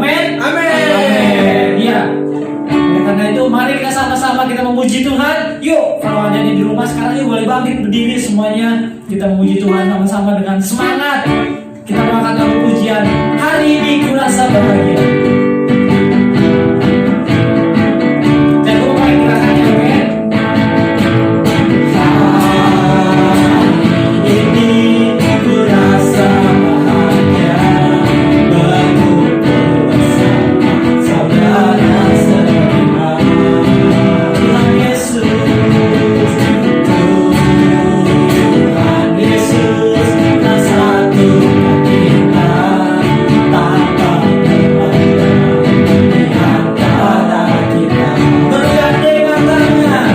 Amin. Amin. Ya. Oleh karena itu mari kita sama-sama kita memuji Tuhan. Yuk, kalau ada di rumah sekarang yuk boleh bangkit berdiri semuanya. Kita memuji Tuhan sama-sama dengan semangat. Kita mengangkat lagu pujian. Hari ini ku rasa bahagia. Jangan lupa gerakannya, oke? Hari ini ku rasa bahagia berkumpul bersama saudara seiman. Tuhan Yesus, Tuhan Yesus, tak satukan kita tanpa berbeda di antara kita. Bergandengan tangan,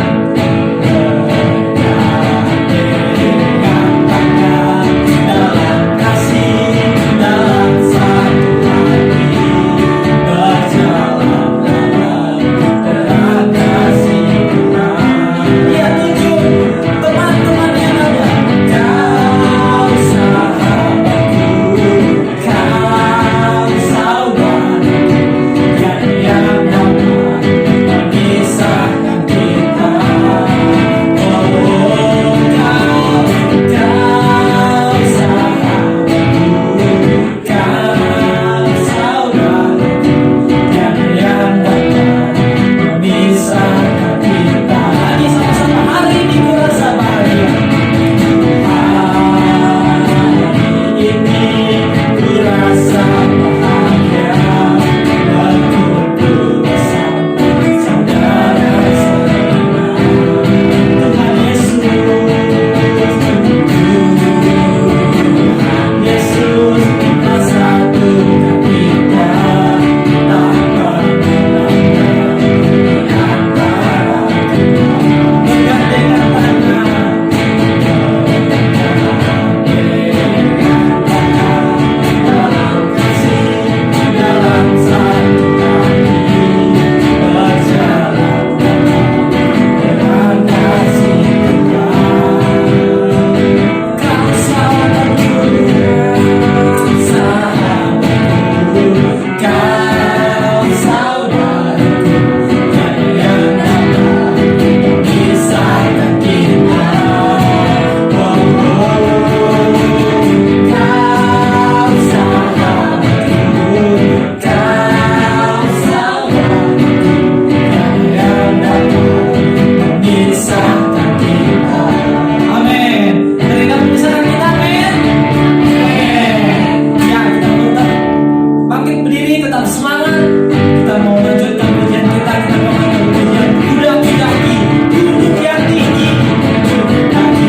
bergandengan tangan dalam kasih, dalam satu hati, berjalan dalam terang kasih Tuhan. Dia tunjuk teman-teman yang ada. Kau sahabatku, kau saudaraku, yang dapat memisahkan kita. Oh, kau sahabatku, kau saudaraku, yang dapat memisahkan kita. Lagi sama-sama, hari ini ku rasa bahagia. Hari ini ku rasa bahagia berkumpul bersama saudara seiman. Tuhan Yesus, Tuhan Yesus, tak satukan kita tanpa berbeda di antara kita. Bergandengan tangan, dalam kasih, dalam satu hati, berjalan dalam kasih Tuhan. Kau sahabatku, sahabatku, kau saudaraku, yang dapat memisahkan kita. Oh, kau sahabatku, kau saudaraku, yang dapat memisahkan kita. Amin. Berikan memisahkan kita, amin. Ya, kita tetap bangkit berdiri, tetap semangat. Kita mau lanjutkan pujian kita. Kita mau lanjutkan pujian. Duduk-dudaki, duduk yang tinggi. Duduk-daki,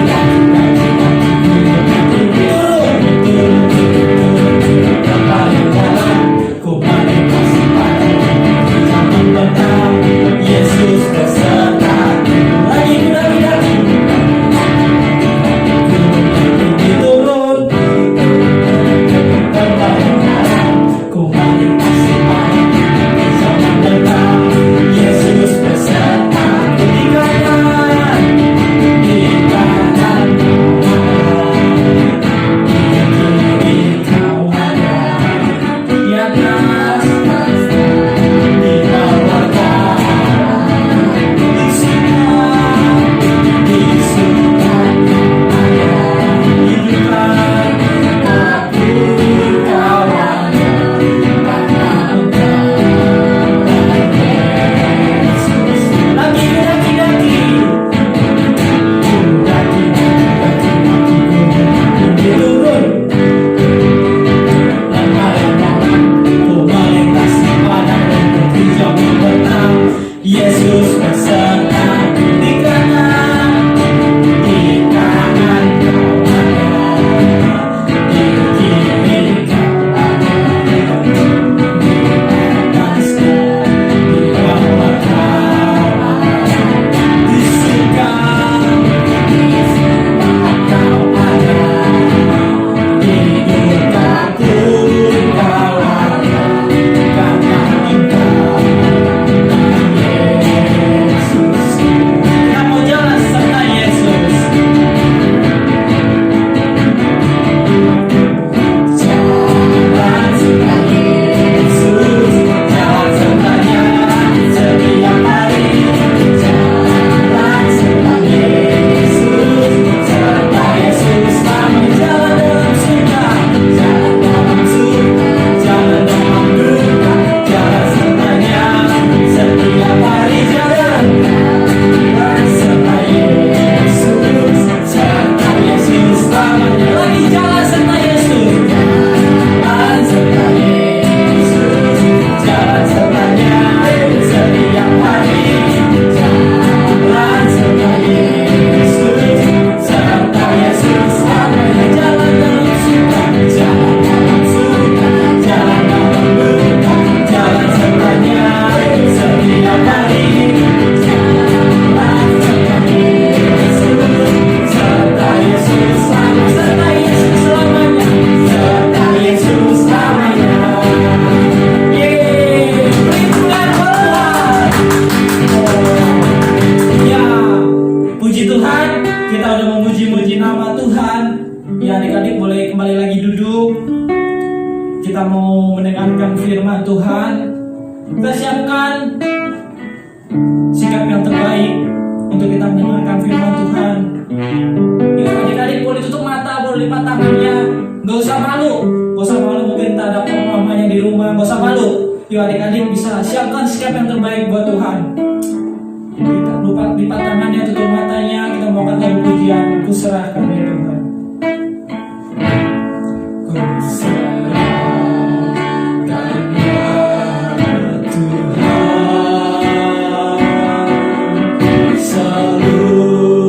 turun, turun, turun ke paling dalam. Ku paling kasih padamu. Jangan benar, Yesus besertaku. Lagi duduk-dudaki. Turun, ke paling dalam. Ku paling kasih padamu. Tuhan. Kita siapkan sikap yang terbaik untuk kita mendengarkan firman Tuhan. Yuk adik-adik boleh tutup mata, boleh lipat tangannya. Gak usah malu, mungkin tak ada mamanya di rumah, gak usah malu. Yuk adik-adik bisa siapkan sikap yang terbaik buat Tuhan. Kita lupa lipat tangannya, tutup matanya, kita mau kata pujian, ku serahkan ya Tuhan. Ku serahkan ya Tuhan, seluruh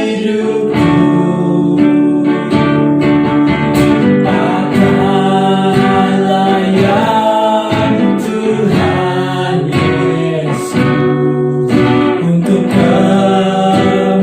hidupku. Akan layan Tuhan Yesus untuk kemuliaan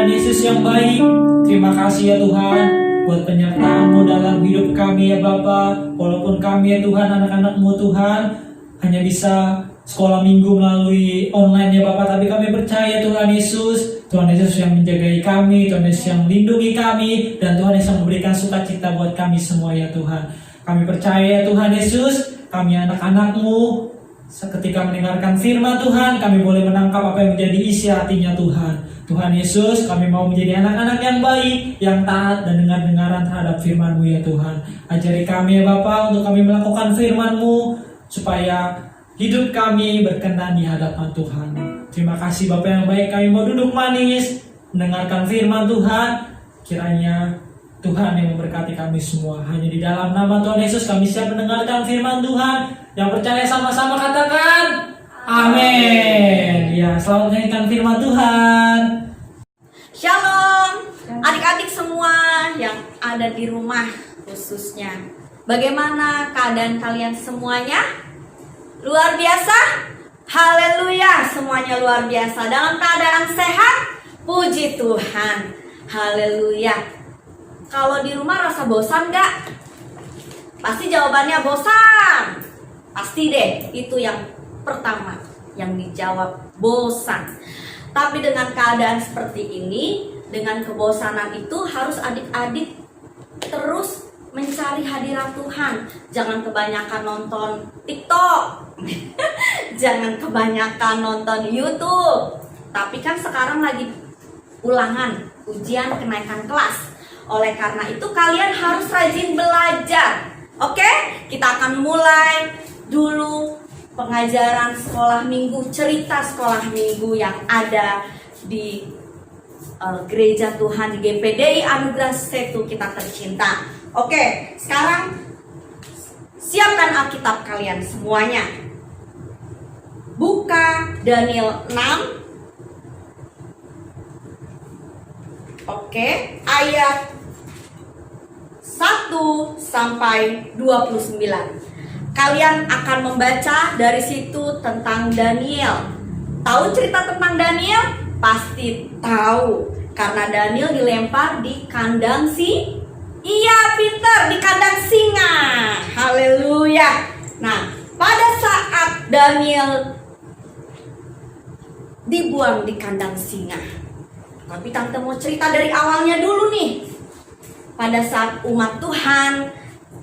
Tuhan Yesus yang baik. Terima kasih ya Tuhan buat penyertaan-Mu dalam hidup kami ya Bapa. Walaupun kami ya Tuhan, anak-anak-Mu Tuhan, hanya bisa sekolah minggu melalui online ya Bapak, tapi kami percaya Tuhan Yesus yang menjagai kami, Tuhan Yesus yang melindungi kami, dan Tuhan Yesus yang memberikan sukacita buat kami semua ya Tuhan. Kami percaya ya Tuhan Yesus, kami anak-anak-Mu, ketika mendengarkan firman Tuhan, kami boleh menangkap apa yang menjadi isi hatinya Tuhan. Tuhan Yesus, kami mau menjadi anak-anak yang baik, yang taat dan dengar-dengaran terhadap firman-Mu ya Tuhan. Ajari kami ya Bapak untuk kami melakukan firman-Mu, supaya hidup kami berkenan di hadapan Tuhan. Terima kasih Bapak yang baik, kami mau duduk manis, mendengarkan firman Tuhan. Kiranya Tuhan yang memberkati kami semua. Hanya di dalam nama Tuhan Yesus kami siap mendengarkan firman Tuhan. Yang percaya sama-sama katakan amin. Ya, selamat menyanyikan firman Tuhan. Shalom adik-adik semua yang ada di rumah khususnya. Bagaimana keadaan kalian semuanya? Luar biasa? Haleluya, semuanya luar biasa. Dalam keadaan sehat? Puji Tuhan. Haleluya. Kalau di rumah rasa bosan gak? Pasti jawabannya bosan. Pasti deh, itu yang pertama yang dijawab, bosan. Tapi dengan keadaan seperti ini, dengan kebosanan itu harus adik-adik terus mencari hadirat Tuhan. Jangan kebanyakan nonton TikTok. Jangan kebanyakan nonton YouTube. Tapi kan sekarang lagi ulangan, ujian kenaikan kelas. Oleh karena itu kalian harus rajin belajar. Oke? Kita akan mulai dulu pengajaran sekolah minggu, cerita sekolah minggu yang ada di gereja Tuhan di GPDI Anugerah Setu kita tercinta. Oke, sekarang siapkan Alkitab kalian semuanya. Buka Daniel 6. Oke, ayat 1 sampai 29. Kalian akan membaca dari situ tentang Daniel. Tahu cerita tentang Daniel? Pasti tahu. Karena Daniel dilempar di kandang Iya, pintar, di kandang singa. Haleluya. Nah, pada saat Daniel dibuang di kandang singa. Tapi tante mau cerita dari awalnya dulu nih. Pada saat umat Tuhan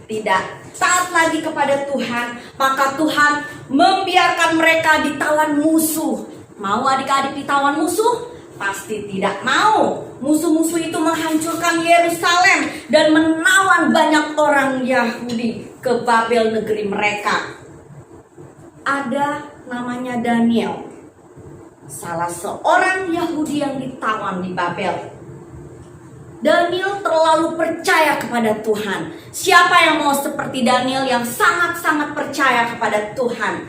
tidak taat lagi kepada Tuhan, maka Tuhan membiarkan mereka ditawan musuh. Mau adik-adik ditawan musuh? Pasti tidak mau. Musuh-musuh itu menghancurkan Yerusalem dan menawan banyak orang Yahudi ke Babel negeri mereka. Ada namanya Daniel, salah seorang Yahudi yang ditawan di Babel. Daniel terlalu percaya kepada Tuhan. Siapa yang mau seperti Daniel yang sangat-sangat percaya kepada Tuhan?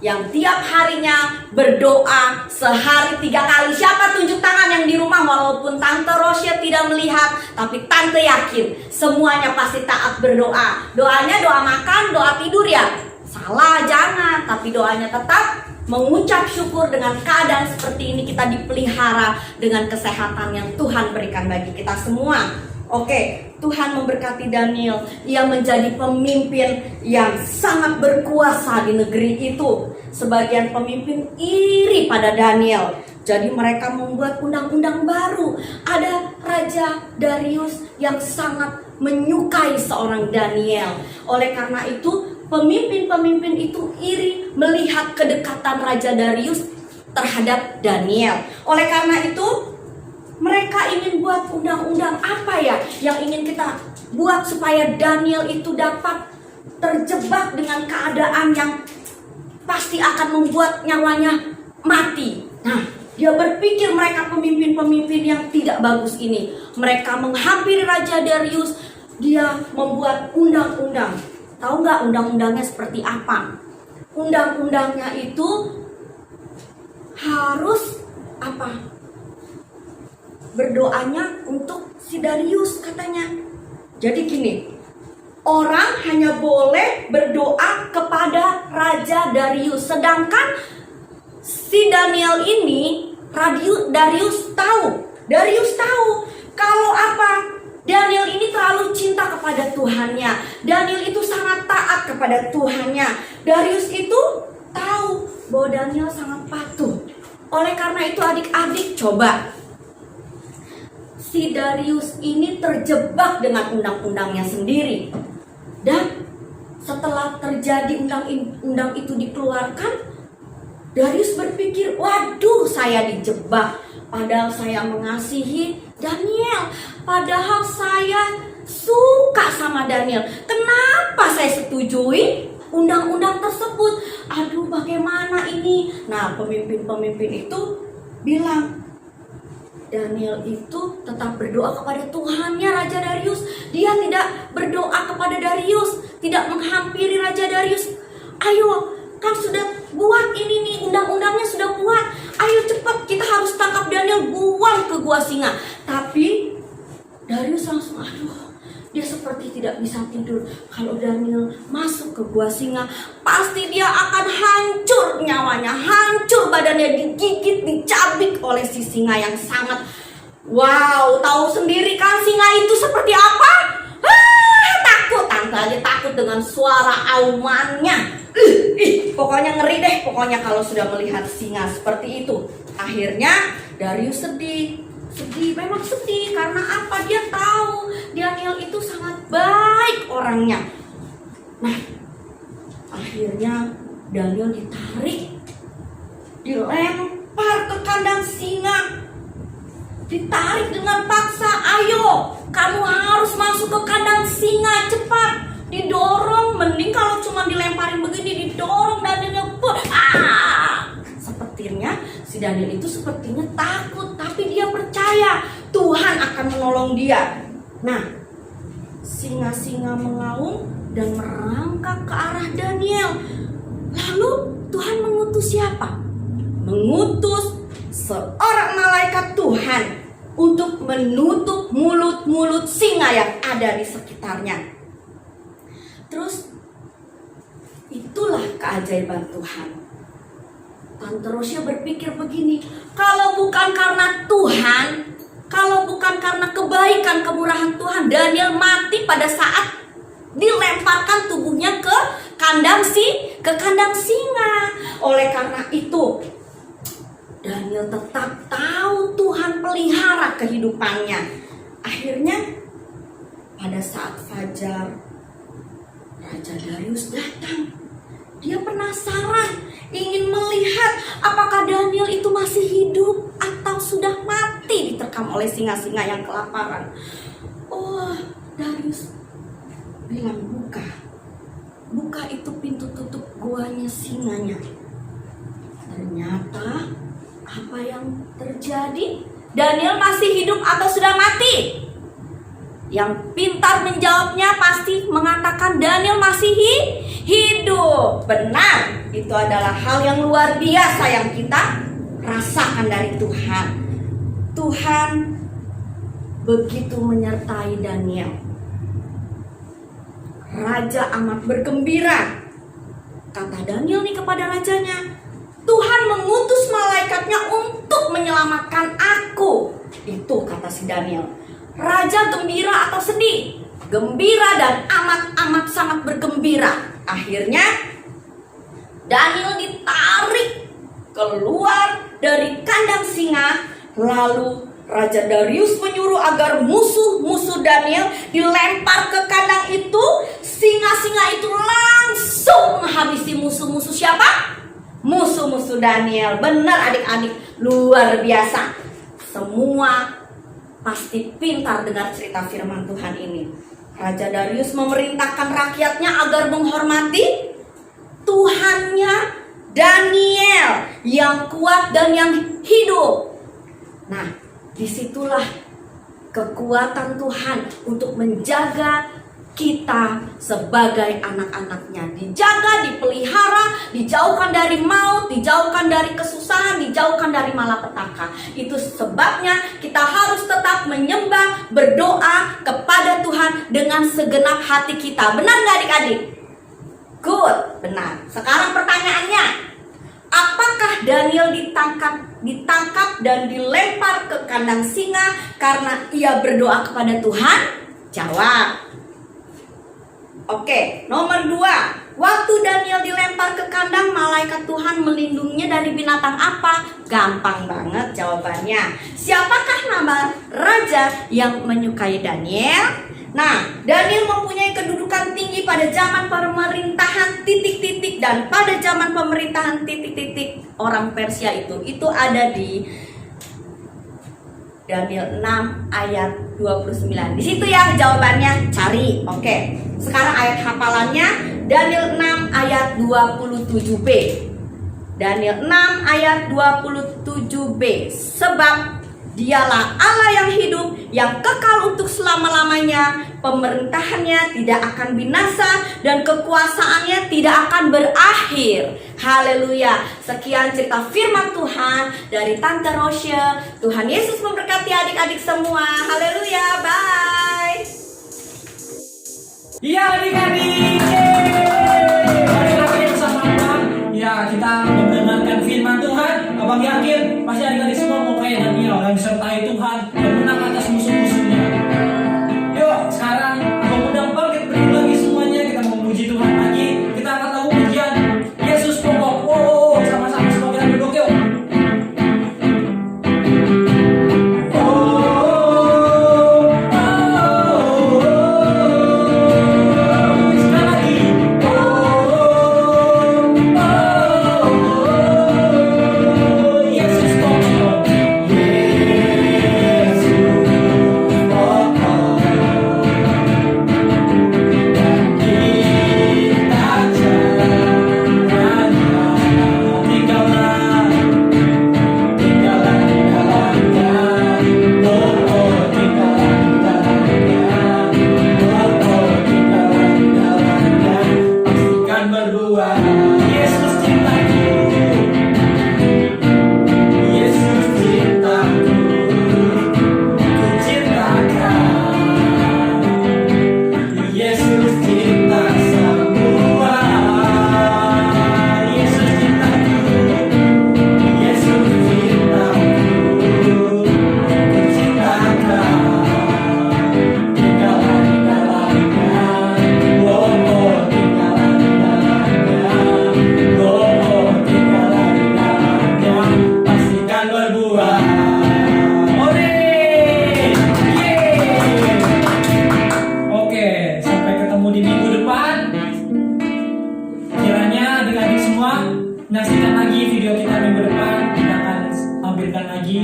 Yang tiap harinya berdoa sehari 3 kali. Siapa tunjuk tangan yang di rumah? Walaupun Tante Rosia tidak melihat, tapi Tante yakin semuanya pasti taat berdoa. Doanya doa makan, doa tidur ya? Salah, jangan. Tapi doanya tetap mengucap syukur. Dengan keadaan seperti ini kita dipelihara dengan kesehatan yang Tuhan berikan bagi kita semua. Oke, Tuhan memberkati Daniel. Ia menjadi pemimpin yang sangat berkuasa di negeri itu. Sebagian pemimpin iri pada Daniel. Jadi mereka membuat undang-undang baru. Ada Raja Darius yang sangat menyukai seorang Daniel. Oleh karena itu, pemimpin-pemimpin itu iri melihat kedekatan Raja Darius terhadap Daniel. Oleh karena itu, mereka ingin buat undang-undang apa ya yang ingin kita buat supaya Daniel itu dapat terjebak dengan keadaan yang pasti akan membuat nyawanya mati. Nah, dia berpikir mereka pemimpin-pemimpin yang tidak bagus ini. Mereka menghampiri Raja Darius. Dia membuat undang-undang. Tahu nggak undang-undangnya seperti apa? Undang-undangnya itu harus apa? Berdoanya untuk si Darius katanya. Jadi gini, orang hanya boleh berdoa kepada Raja Darius. Sedangkan si Daniel ini, Darius tahu Darius tahu kalau apa? Daniel ini terlalu cinta kepada Tuhannya. Daniel itu sangat taat kepada Tuhannya. Darius itu tahu bahwa Daniel sangat patuh. Oleh karena itu adik-adik, coba, si Darius ini terjebak dengan undang-undangnya sendiri. Dan setelah terjadi undang-undang itu dikeluarkan, Darius berpikir, waduh, saya dijebak. Padahal saya mengasihi Daniel. Padahal saya suka sama Daniel. Kenapa saya setujui undang-undang tersebut? Aduh, bagaimana ini? Nah, pemimpin-pemimpin itu bilang, Daniel itu tetap berdoa kepada Tuhannya, Raja Darius. Dia tidak berdoa kepada Darius, tidak menghampiri Raja Darius. Ayo, kan sudah buat ini nih, undang-undangnya sudah buat. Ayo cepat, kita harus tangkap Daniel, buang ke gua singa. Tapi Darius langsung, aduh, dia seperti tidak bisa tidur. Kalau Daniel masuk ke gua singa, pasti dia akan hancur nyawanya, hancur badannya, digigit, dicabik oleh si singa yang sangat, wow, tahu sendiri kan singa itu seperti apa? Takut, tante aja takut dengan suara aumannya. Pokoknya ngeri deh, pokoknya kalau sudah melihat singa seperti itu. Akhirnya Darius sedih, memang sedih. Karena apa? Dia tahu Daniel itu sangat baik orangnya. Nah, akhirnya Daniel ditarik, dilempar ke kandang singa, ditarik dengan paksa. Ayo, kamu harus masuk ke kandang singa, cepat. Didorong, mending kalau cuma dilemparin begini, didorong Danielnya. Sepertinya si Daniel itu sepertinya takut, tapi dia percaya Tuhan akan menolong dia. Nah, singa-singa mengaum dan merangkak ke arah Daniel. Lalu Tuhan mengutus siapa? Mengutus seorang malaikat Tuhan untuk menutup mulut-mulut singa yang ada di sekitarnya. Terus itulah keajaiban Tuhan. Tante Rosia berpikir begini, kalau bukan karena Tuhan, kalau bukan karena kebaikan kemurahan Tuhan, Daniel mati pada saat dilemparkan tubuhnya ke kandang singa. Oleh karena itu, Daniel tetap tahu Tuhan pelihara kehidupannya. Akhirnya pada saat fajar, Raja Darius datang. Dia penasaran, ingin melihat apakah Daniel itu masih hidup atau sudah mati diterkam oleh singa-singa yang kelaparan. Oh, Darius bilang, buka itu pintu tutup guanya singanya. Ternyata apa yang terjadi? Daniel masih hidup atau sudah mati? Yang pintar menjawabnya pasti mengatakan Daniel masih hidup. Benar, itu adalah hal yang luar biasa yang kita rasakan dari Tuhan. Tuhan begitu menyertai Daniel. Raja amat bergembira. Kata Daniel nih kepada rajanya, Tuhan mengutus malaikatnya untuk menyelamatkan aku. Itu kata si Daniel. Raja gembira atau sedih? Gembira dan amat sangat bergembira. Akhirnya Daniel ditarik keluar dari kandang singa. Lalu Raja Darius menyuruh agar musuh-musuh Daniel dilempar ke kandang itu. Singa-singa itu langsung menghabisi musuh-musuh siapa? Musuh-musuh Daniel. Benar adik-adik, luar biasa. Semua pasti pintar dengar cerita firman Tuhan ini. Raja Darius memerintahkan rakyatnya agar menghormati Tuhannya Daniel yang kuat dan yang hidup. Nah, disitulah kekuatan Tuhan untuk menjaga kita sebagai anak-anaknya. Dijaga, dipelihara, dijauhkan dari maut, dijauhkan dari kesusahan, dijauhkan dari malapetaka. Itu sebabnya kita harus tetap menyembah, berdoa kepada Tuhan dengan segenap hati kita. Benar gak adik-adik? Good, benar. Sekarang pertanyaannya, Apakah Daniel ditangkap dan dilempar ke kandang singa karena ia berdoa kepada Tuhan? Jawab. Oke, nomor 2. Waktu Daniel dilempar ke kandang, malaikat Tuhan melindunginya dari binatang apa? Gampang banget jawabannya. Siapakah nama raja yang menyukai Daniel? Nah, Daniel mempunyai kedudukan tinggi pada zaman pemerintahan titik-titik, dan pada zaman pemerintahan titik-titik orang Persia itu ada di Daniel 6 ayat 29. Di situ ya jawabannya, cari. Oke. Sekarang ayat hafalannya Daniel 6 ayat 27b. Daniel 6 ayat 27b. Sebab Dialah Allah yang hidup, yang kekal untuk selama-lamanya. Pemerintahannya tidak akan binasa dan kekuasaannya tidak akan berakhir. Haleluya. Sekian cerita firman Tuhan dari Tante Rosia. Tuhan Yesus memberkati adik-adik semua. Haleluya. Bye. Iya adik-adik. Balik lagi bersama Abang. Ya, kita mendengarkan firman Tuhan. Abang yakin pasti adik-adik semua mau kayak Daniel yang disertai Tuhan dan menang atas musuh-musuhnya. Yuk, sekarang Abang undang bangkit berdiri lagi semuanya. Kita mau memuji Tuhan lagi. Kita akan tahu pujian Yesus pokok. Oh, sama-sama semua kita duduk yuk. Menyaksikan lagi video kita minggu depan. Kita akan tampilkan lagi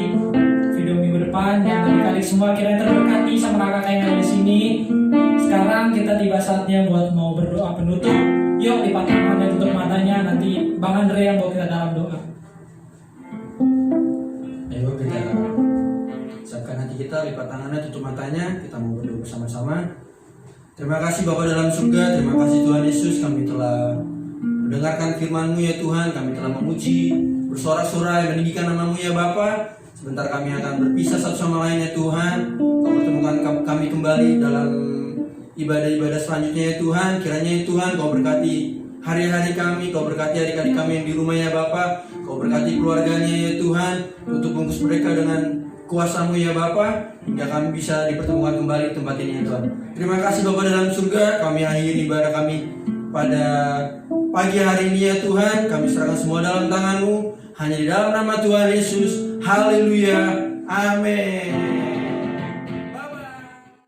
video minggu depan. Dan adik-adik semua kiranya terberkati sama kakak yang ada di sini. Sekarang kita tiba saatnya buat mau berdoa penutup. Yuk, lipat tangannya, tutup matanya. Nanti Bang Andre yang bawa kita dalam doa. Ayo kita siapkan hati kita, lipat tangannya, tutup matanya. Kita mau berdoa bersama-sama. Terima kasih Bapa dalam surga. Terima kasih Tuhan Yesus, kami telah mendengarkan firman-Mu ya Tuhan. Kami telah memuji, bersorak-sorai, meninggikan nama-Mu ya Bapa. Sebentar kami akan berpisah satu sama lain ya Tuhan. Kau pertemukan kami kembali dalam ibadah-ibadah selanjutnya ya Tuhan. Kiranya ya Tuhan Kau berkati hari-hari kami, Kau berkati adik-adik kami yang di rumah ya Bapa. Kau berkati keluarganya ya Tuhan. Tutup bungkus mereka dengan kuasa-Mu ya Bapa, hingga kami bisa dipertemukan kembali di tempat ini ya Tuhan. Terima kasih Bapa dalam surga. Kami akhiri ibadah kami pada pagi hari ini ya Tuhan. Kami serahkan semua dalam tangan-Mu, hanya di dalam nama Tuhan Yesus. Haleluya. Amin.